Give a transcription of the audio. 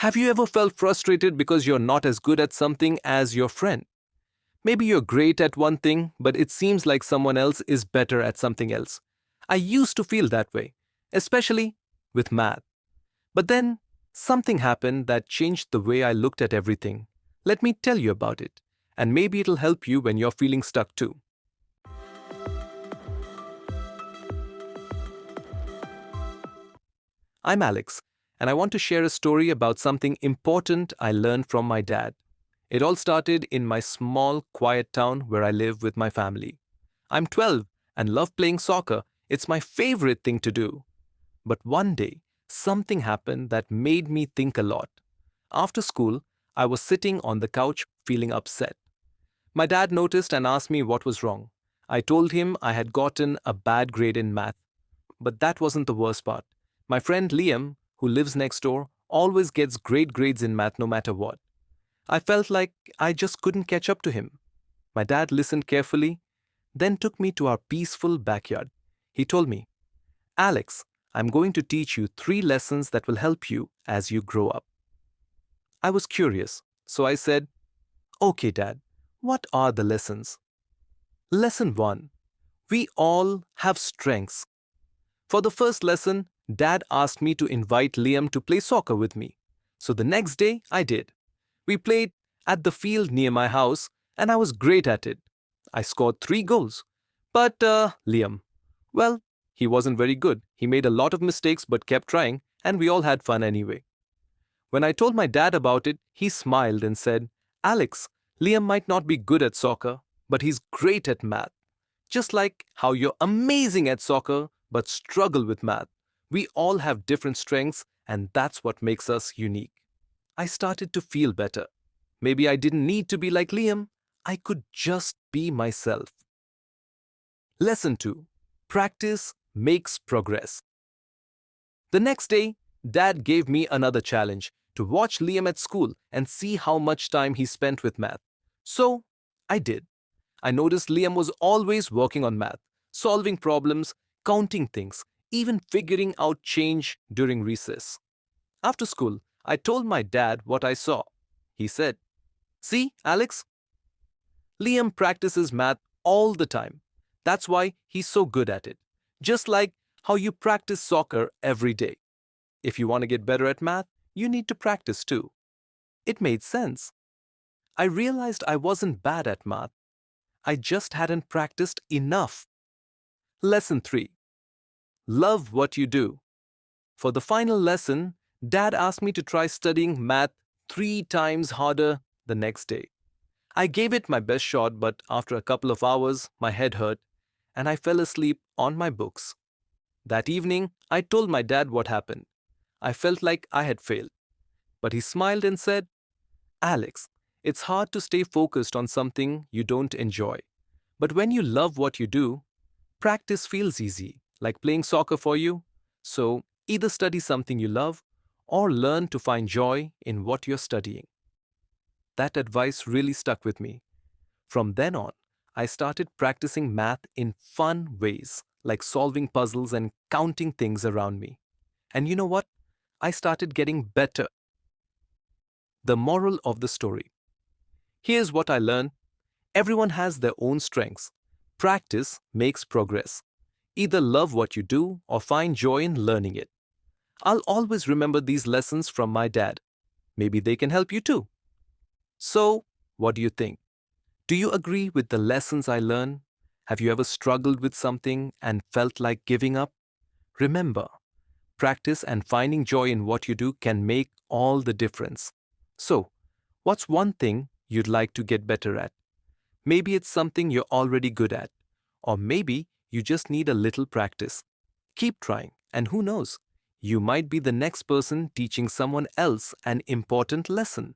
Have you ever felt frustrated because you're not as good at something as your friend? Maybe you're great at one thing, but it seems like someone else is better at something else. I used to feel that way, especially with math. But then something happened that changed the way I looked at everything. Let me tell you about it, and maybe it'll help you when you're feeling stuck too. I'm Alex, and I want to share a story about something important I learned from my dad. It all started in my small, quiet town where I live with my family. I'm 12 and love playing soccer. It's my favorite thing to do. But one day, something happened that made me think a lot. After school, I was sitting on the couch feeling upset. My dad noticed and asked me what was wrong. I told him I had gotten a bad grade in math. But that wasn't the worst part. My friend Liam, who lives next door, always gets great grades in math no matter what. I felt like I just couldn't catch up to him. My dad listened carefully, then took me to our peaceful backyard. He told me, Alex, I'm going to teach you 3 lessons that will help you as you grow up. I was curious, so I said, Okay, Dad, what are the lessons? Lesson 1. We all have strengths. For the first lesson, Dad asked me to invite Liam to play soccer with me. So the next day, I did. We played at the field near my house, and I was great at it. I scored 3 goals. But Liam, well, he wasn't very good. He made a lot of mistakes but kept trying, and we all had fun anyway. When I told my dad about it, he smiled and said, Alex, Liam might not be good at soccer, but he's great at math. Just like how you're amazing at soccer but struggle with math. We all have different strengths, and that's what makes us unique. I started to feel better. Maybe I didn't need to be like Liam. I could just be myself. Lesson 2. Practice makes progress. The next day, Dad gave me another challenge to watch Liam at school and see how much time he spent with math. So, I did. I noticed Liam was always working on math, solving problems, counting things, even figuring out change during recess. After school, I told my dad what I saw. He said, See, Alex? Liam practices math all the time. That's why he's so good at it. Just like how you practice soccer every day. If you want to get better at math, you need to practice too. It made sense. I realized I wasn't bad at math. I just hadn't practiced enough. Lesson 3. Love what you do. For the final lesson, Dad asked me to try studying math 3 times harder the next day. I gave it my best shot, but after a couple of hours, my head hurt, and I fell asleep on my books. That evening, I told my dad what happened. I felt like I had failed. But he smiled and said, Alex, it's hard to stay focused on something you don't enjoy. But when you love what you do, practice feels easy, like playing soccer for you. So either study something you love or learn to find joy in what you're studying. That advice really stuck with me. From then on, I started practicing math in fun ways, like solving puzzles and counting things around me. And you know what? I started getting better. The moral of the story. Here's what I learned. Everyone has their own strengths. Practice makes progress. Either love what you do or find joy in learning it. I'll always remember these lessons from my dad. Maybe they can help you too. So, what do you think? Do you agree with the lessons I learned? Have you ever struggled with something and felt like giving up? Remember, practice and finding joy in what you do can make all the difference. So, what's one thing you'd like to get better at? Maybe it's something you're already good at, or maybe you just need a little practice. Keep trying, and who knows, you might be the next person teaching someone else an important lesson.